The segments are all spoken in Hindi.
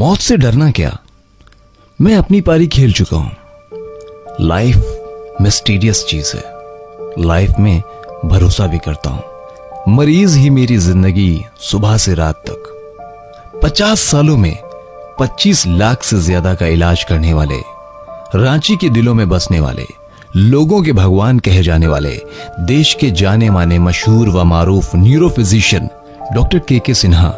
मौत से डरना क्या, मैं अपनी पारी खेल चुका हूं। लाइफ मिस्टीरियस चीज है, लाइफ में भरोसा भी करता हूं। मरीज ही मेरी जिंदगी सुबह से रात तक। 50 सालों में 25 लाख से ज्यादा का इलाज करने वाले, रांची के दिलों में बसने वाले, लोगों के भगवान कहे जाने वाले, देश के जाने माने मशहूर व मारूफ न्यूरो फिजिशियन डॉक्टर के सिन्हा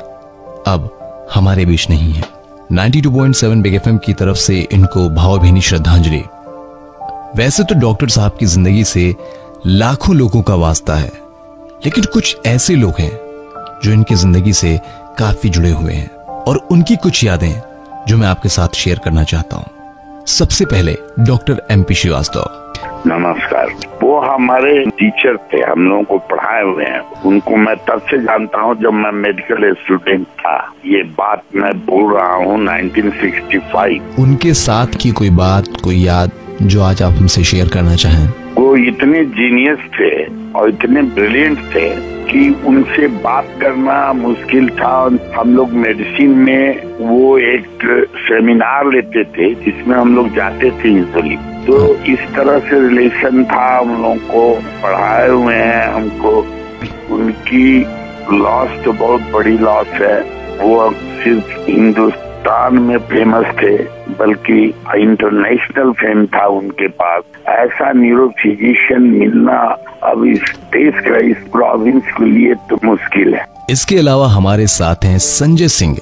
अब हमारे बीच नहीं है। 92.7 बिग एफएम की तरफ से इनको भावभीनी श्रद्धांजलि। वैसे तो डॉक्टर साहब की जिंदगी से लाखों लोगों का वास्ता है, लेकिन कुछ ऐसे लोग हैं जो इनकी जिंदगी से काफी जुड़े हुए हैं और उनकी कुछ यादें जो मैं आपके साथ शेयर करना चाहता हूं। सबसे पहले डॉक्टर MP श्रीवास्तव। नमस्कार। वो हमारे टीचर थे, हम लोगों को पढ़ाए हुए हैं। उनको मैं तब से जानता हूँ जब मैं मेडिकल स्टूडेंट था। ये बात मैं बोल रहा हूँ 1965। उनके साथ की कोई बात, कोई याद जो आज आप हमसे शेयर करना चाहें? वो इतने जीनियस थे और इतने ब्रिलियंट थे कि उनसे बात करना मुश्किल था। हम लोग मेडिसिन में वो एक सेमिनार लेते थे जिसमें हम लोग जाते थे यूजुअली। तो इस तरह से रिलेशन था, हम लोगों को पढ़ाए हुए हैं हमको। उनकी लॉस तो बहुत बड़ी लॉस है। वो सिर्फ हिंदुस्तान में फेमस थे बल्कि इंटरनेशनल फेम था उनके पास। ऐसा न्यूरो फिजिशियन मिलना अब इस देश का, इस प्रोविंस के लिए तो मुश्किल है। इसके अलावा हमारे साथ हैं संजय सिंह,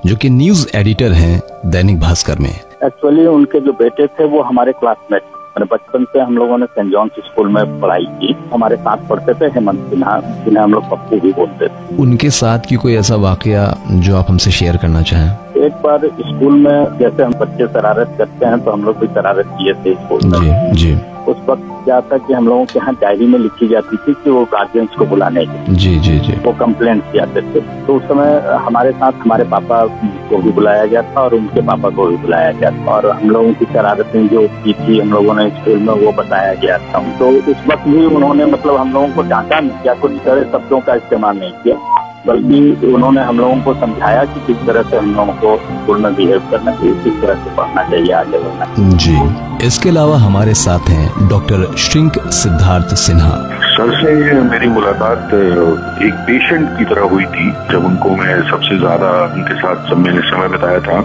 जो कि न्यूज एडिटर हैं दैनिक भास्कर में। एक्चुअली उनके जो बेटे थे वो हमारे क्लासमेट, बचपन से हम लोगों ने सेंट जॉन्स स्कूल में पढ़ाई की। हमारे साथ पढ़ते थे हेमंत सिन्हा, जिन्हें हम लोग पप्पू भी बोलते थे। उनके साथ की कोई ऐसा वाकया जो आप हमसे शेयर करना चाहें? एक बार स्कूल में जैसे हम बच्चे शरारत करते हैं तो हम लोग भी शरारत किए थे स्कूल में। जी जी। उस वक्त क्या था कि हम लोगों के यहाँ डायरी में लिखी जाती थी कि वो गार्जियंस को बुलाने की। जी जी जी। वो कंप्लेंट जाते थे। तो उस समय हमारे साथ हमारे पापा को भी बुलाया गया था और उनके पापा को भी बुलाया गया था और हम लोगों की शरारतें जो की थी हम लोगों ने स्कूल में वो बताया गया था। तो उस वक्त भी उन्होंने मतलब हम लोगों को डांटा नहीं किया, कुछ तरह शब्दों का इस्तेमाल नहीं किया, बल्कि उन्होंने हम लोगों को समझाया कि किस तरह से हम लोगों को स्कूल में बिहेव करना चाहिए, किस तरह से पढ़ना चाहिए, आगे बढ़ना चाहिए। जी। इसके अलावा हमारे साथ हैं doctor shrink Siddharth Sinha. Sir से मेरी मुलाकात एक पेशेंट की तरह हुई थी जब उनको मैं सबसे ज्यादा उनके साथ मैंने समय बिताया था।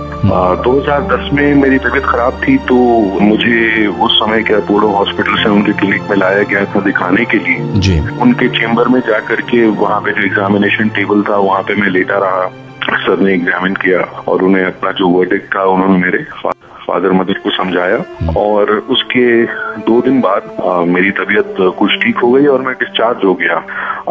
2010 में मेरी तबीयत खराब थी तो मुझे उस समय के अपोलो हॉस्पिटल से उनके क्लिनिक में लाया गया था दिखाने के लिए। जी। उनके चेम्बर में जा करके वहाँ पे जो एग्जामिनेशन टेबल था वहाँ पे मैं लेटा रहा। सर ने एग्जामिन किया और उन्हें अपना जो वर्डिक्ट था उन्होंने मेरे फादर मदर को समझाया और उसके 2 दिन बाद मेरी तबीयत कुछ ठीक हो गई और मैं डिस्चार्ज हो गया।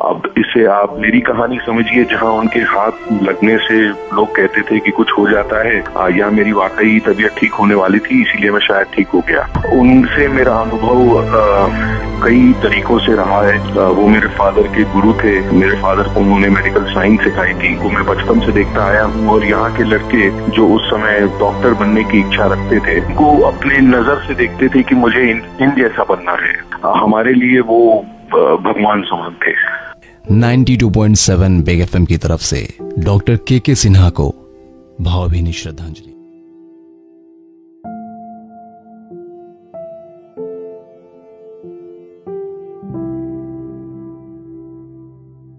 अब इसे आप मेरी कहानी समझिए, जहां उनके हाथ लगने से लोग कहते थे कि कुछ हो जाता है, या मेरी वाकई तबीयत ठीक होने वाली थी इसीलिए मैं शायद ठीक हो गया। उनसे मेरा अनुभव कई तरीकों से रहा है। वो मेरे फादर के गुरु थे। मेरे फादर को उन्होंने मेडिकल साइंस सिखाई थी, वो मैं बचपन से देखता आया हूँ। और यहाँ के लड़के जो उस समय डॉक्टर बनने की इच्छा रखते थे वो अपने नजर से देखते थे कि मुझे इन जैसा बनना है। हमारे लिए वो भगवान समान थे। 92.7 बिग एफएम की तरफ से डॉक्टर के सिन्हा को भावभीनी श्रद्धांजलि।